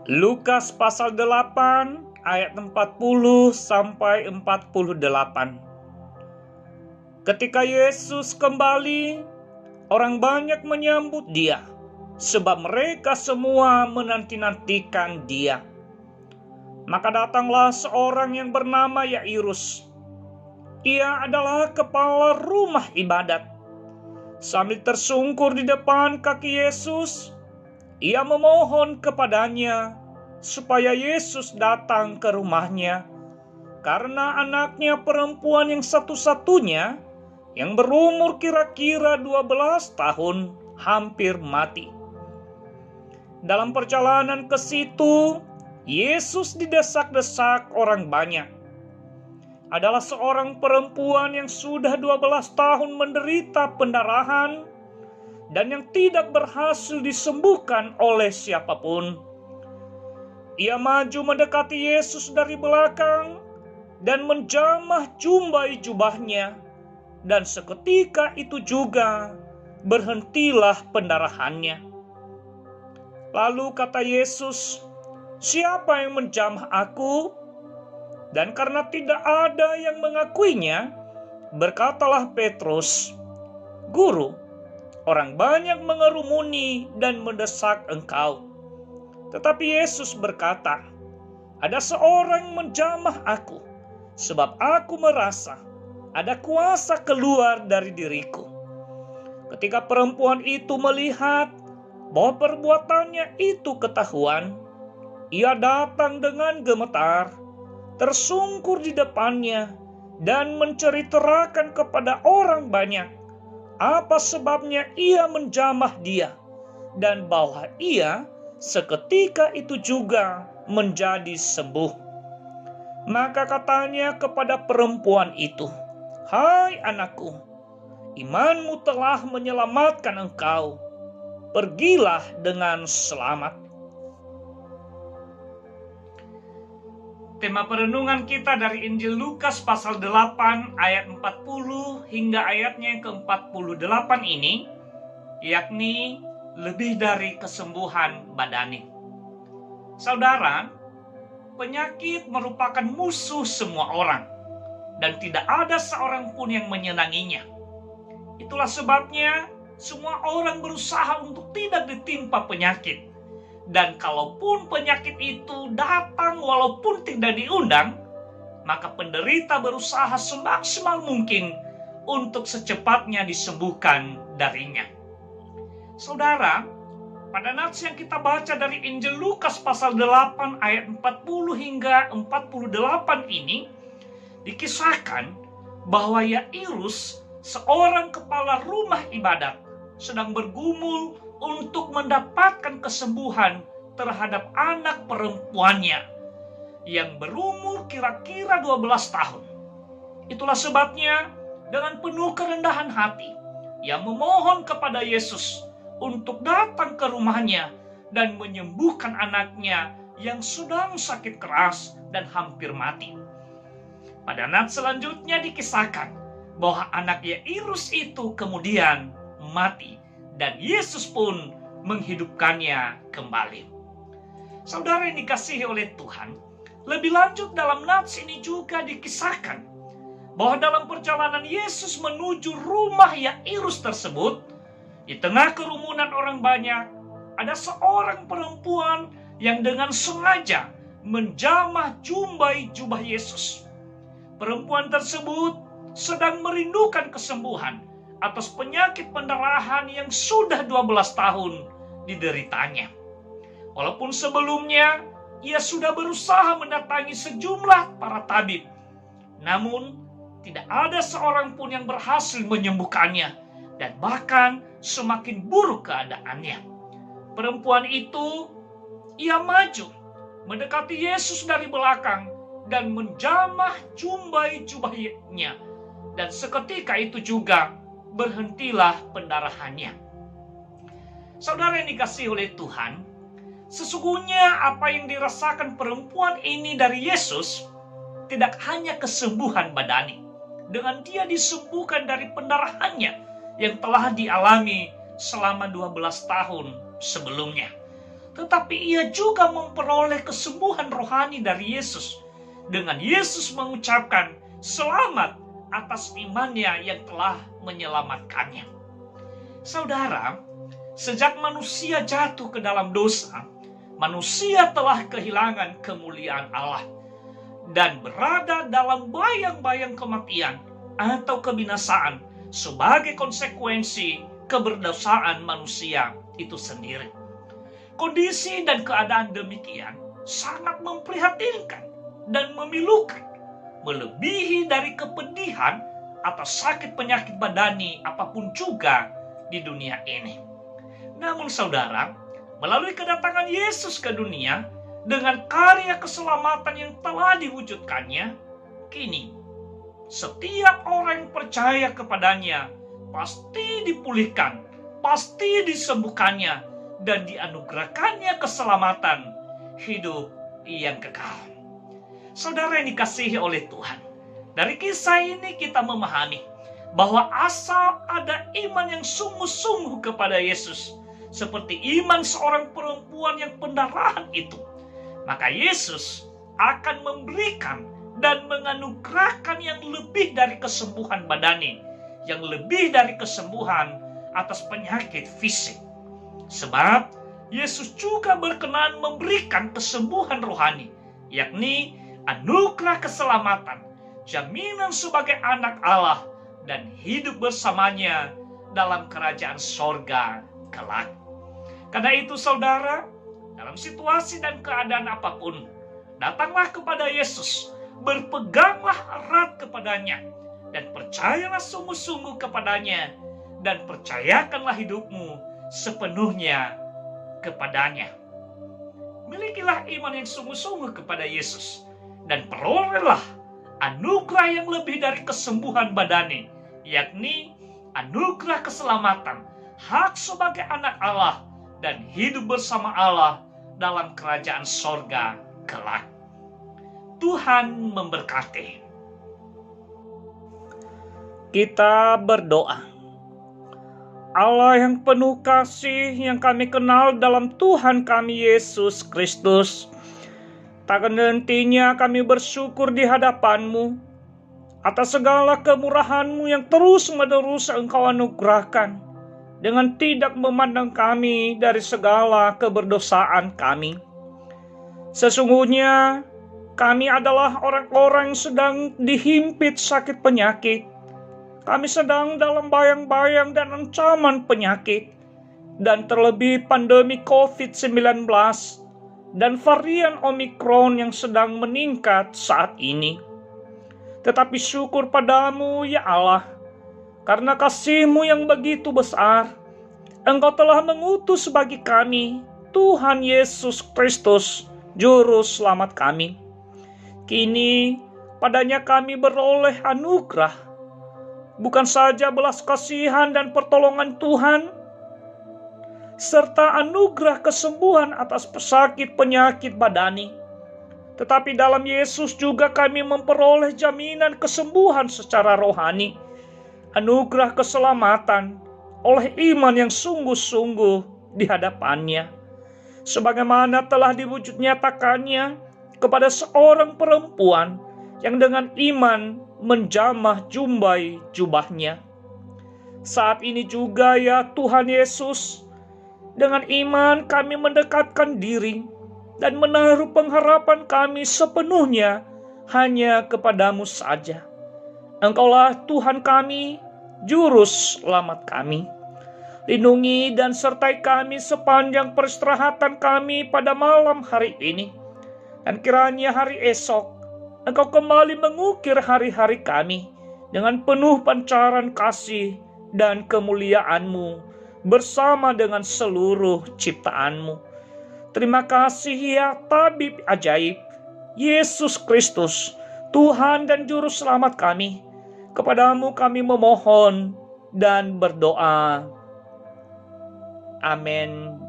Lukas pasal 8 ayat 40 sampai 48. Ketika Yesus kembali, orang banyak menyambut Dia, sebab mereka semua menanti-nantikan Dia. Maka datanglah seorang yang bernama Yairus. Ia adalah kepala rumah ibadat. Sambil tersungkur di depan kaki Yesus, ia memohon kepadanya supaya Yesus datang ke rumahnya, karena anaknya perempuan yang satu-satunya, yang berumur kira-kira 12 tahun, hampir mati. Dalam perjalanan ke situ, Yesus didesak-desak orang banyak. Adalah seorang perempuan yang sudah 12 tahun menderita pendarahan dan yang tidak berhasil disembuhkan oleh siapapun. Ia maju mendekati Yesus dari belakang dan menjamah jumbai jubahnya, dan seketika itu juga berhentilah pendarahannya. Lalu kata Yesus, "Siapa yang menjamah aku?" Dan karena tidak ada yang mengakuinya, berkatalah Petrus, "Guru, orang banyak mengerumuni dan mendesak engkau." Tetapi Yesus berkata, "Ada seorang menjamah aku, sebab aku merasa ada kuasa keluar dari diriku." Ketika perempuan itu melihat bahwa perbuatannya itu ketahuan, ia datang dengan gemetar, tersungkur di depannya, dan menceritakan kepada orang banyak apa sebabnya ia menjamah dia, dan bahwa ia seketika itu juga menjadi sembuh. Maka katanya kepada perempuan itu, "Hai anakku, imanmu telah menyelamatkan engkau. Pergilah dengan selamat." Tema perenungan kita dari Injil Lukas pasal 8 ayat 40 hingga ayatnya yang ke-48 ini, yakni lebih dari kesembuhan badani. Saudara, penyakit merupakan musuh semua orang dan tidak ada seorang pun yang menyenanginya. Itulah sebabnya semua orang berusaha untuk tidak ditimpa penyakit. Dan kalaupun penyakit itu datang walaupun tidak diundang, maka penderita berusaha semaksimal mungkin untuk secepatnya disembuhkan darinya. Saudara, pada nats yang kita baca dari Injil Lukas pasal 8 ayat 40 hingga 48 ini, dikisahkan bahwa Yairus, seorang kepala rumah ibadat, sedang bergumul untuk mendapatkan kesembuhan terhadap anak perempuannya yang berumur kira-kira 12 tahun. Itulah sebabnya dengan penuh kerendahan hati, ia memohon kepada Yesus untuk datang ke rumahnya dan menyembuhkan anaknya yang sedang sakit keras dan hampir mati. Pada nats selanjutnya dikisahkan bahwa anak Yairus itu kemudian mati, dan Yesus pun menghidupkannya kembali. Saudara yang dikasihi oleh Tuhan, lebih lanjut dalam nats ini juga dikisahkan bahwa dalam perjalanan Yesus menuju rumah Yairus tersebut, di tengah kerumunan orang banyak, ada seorang perempuan yang dengan sengaja menjamah jumbai jubah Yesus. Perempuan tersebut sedang merindukan kesembuhan atas penyakit pendarahan yang sudah 12 tahun dideritanya. Walaupun sebelumnya ia sudah berusaha mendatangi sejumlah para tabib, namun tidak ada seorang pun yang berhasil menyembuhkannya, dan bahkan semakin buruk keadaannya. Perempuan itu, ia maju mendekati Yesus dari belakang dan menjamah jumbai jubahnya, dan seketika itu juga berhentilah pendarahannya. Saudara yang dikasihi oleh Tuhan, sesungguhnya apa yang dirasakan perempuan ini dari Yesus tidak hanya kesembuhan badani. Dengan dia disembuhkan dari pendarahannya yang telah dialami selama 12 tahun sebelumnya. tetapi ia juga memperoleh kesembuhan rohani dari Yesus. Dengan Yesus mengucapkan selamat atas imannya yang telah menyelamatkannya. Saudara, sejak manusia jatuh ke dalam dosa, manusia telah kehilangan kemuliaan Allah dan berada dalam bayang-bayang kematian atau kebinasaan sebagai konsekuensi keberdosaan manusia itu sendiri. Kondisi dan keadaan demikian sangat memprihatinkan dan memilukan, melebihi dari kepedihan atas sakit penyakit badani apapun juga di dunia ini. Namun saudara, melalui kedatangan Yesus ke dunia dengan karya keselamatan yang telah diwujudkannya, kini setiap orang yang percaya kepadanya pasti dipulihkan, pasti disembuhkannya, dan dianugerahkannya keselamatan hidup yang kekal. Saudara yang dikasihi oleh Tuhan, dari kisah ini kita memahami bahwa asal ada iman yang sungguh-sungguh kepada Yesus, seperti iman seorang perempuan yang pendarahan itu, maka Yesus akan memberikan dan menganugerahkan yang lebih dari kesembuhan badani, yang lebih dari kesembuhan atas penyakit fisik. Sebab Yesus juga berkenan memberikan kesembuhan rohani, yakni anugerah keselamatan, jaminan sebagai anak Allah, dan hidup bersamanya dalam kerajaan sorga kelak. Karena itu saudara, dalam situasi dan keadaan apapun, datanglah kepada Yesus, berpeganglah erat kepadanya, dan percayalah sungguh-sungguh kepadanya, dan percayakanlah hidupmu sepenuhnya kepadanya. Milikilah iman yang sungguh-sungguh kepada Yesus, dan perolehlah anugerah yang lebih dari kesembuhan badani, yakni anugerah keselamatan, hak sebagai anak Allah, dan hidup bersama Allah dalam kerajaan sorga kelak. Tuhan memberkati. Kita berdoa. Allah yang penuh kasih yang kami kenal dalam Tuhan kami Yesus Kristus, tak hentinya kami bersyukur di hadapan-Mu atas segala kemurahan-Mu yang terus-menerus Engkau anugerahkan, dengan tidak memandang kami dari segala keberdosaan kami. Sesungguhnya kami adalah orang-orang yang sedang dihimpit sakit penyakit. Kami sedang dalam bayang-bayang dan ancaman penyakit, dan terlebih pandemi COVID-19 dan varian Omikron yang sedang meningkat saat ini. Tetapi syukur padamu ya Allah, karena kasih-Mu yang begitu besar, Engkau telah mengutus bagi kami Tuhan Yesus Kristus, Juru Selamat kami. Kini padanya kami beroleh anugerah, bukan saja belas kasihan dan pertolongan Tuhan, serta anugerah kesembuhan atas pesakit penyakit badani, tetapi dalam Yesus juga kami memperoleh jaminan kesembuhan secara rohani, anugerah keselamatan oleh iman yang sungguh-sungguh di hadapannya, sebagaimana telah diwujud nyatakannya kepada seorang perempuan yang dengan iman menjamah jumbai jubahnya. Saat ini juga ya Tuhan Yesus, dengan iman kami mendekatkan diri dan menaruh pengharapan kami sepenuhnya hanya kepadamu saja. Engkaulah Tuhan kami, Juru Selamat kami. Lindungi dan sertai kami sepanjang peristirahatan kami pada malam hari ini. Dan kiranya hari esok Engkau kembali mengukir hari-hari kami dengan penuh pancaran kasih dan kemuliaan-Mu bersama dengan seluruh ciptaan-Mu. Terima kasih ya Tabib ajaib, Yesus Kristus, Tuhan dan Juru Selamat kami. Kepadamu kami memohon dan berdoa. Amin.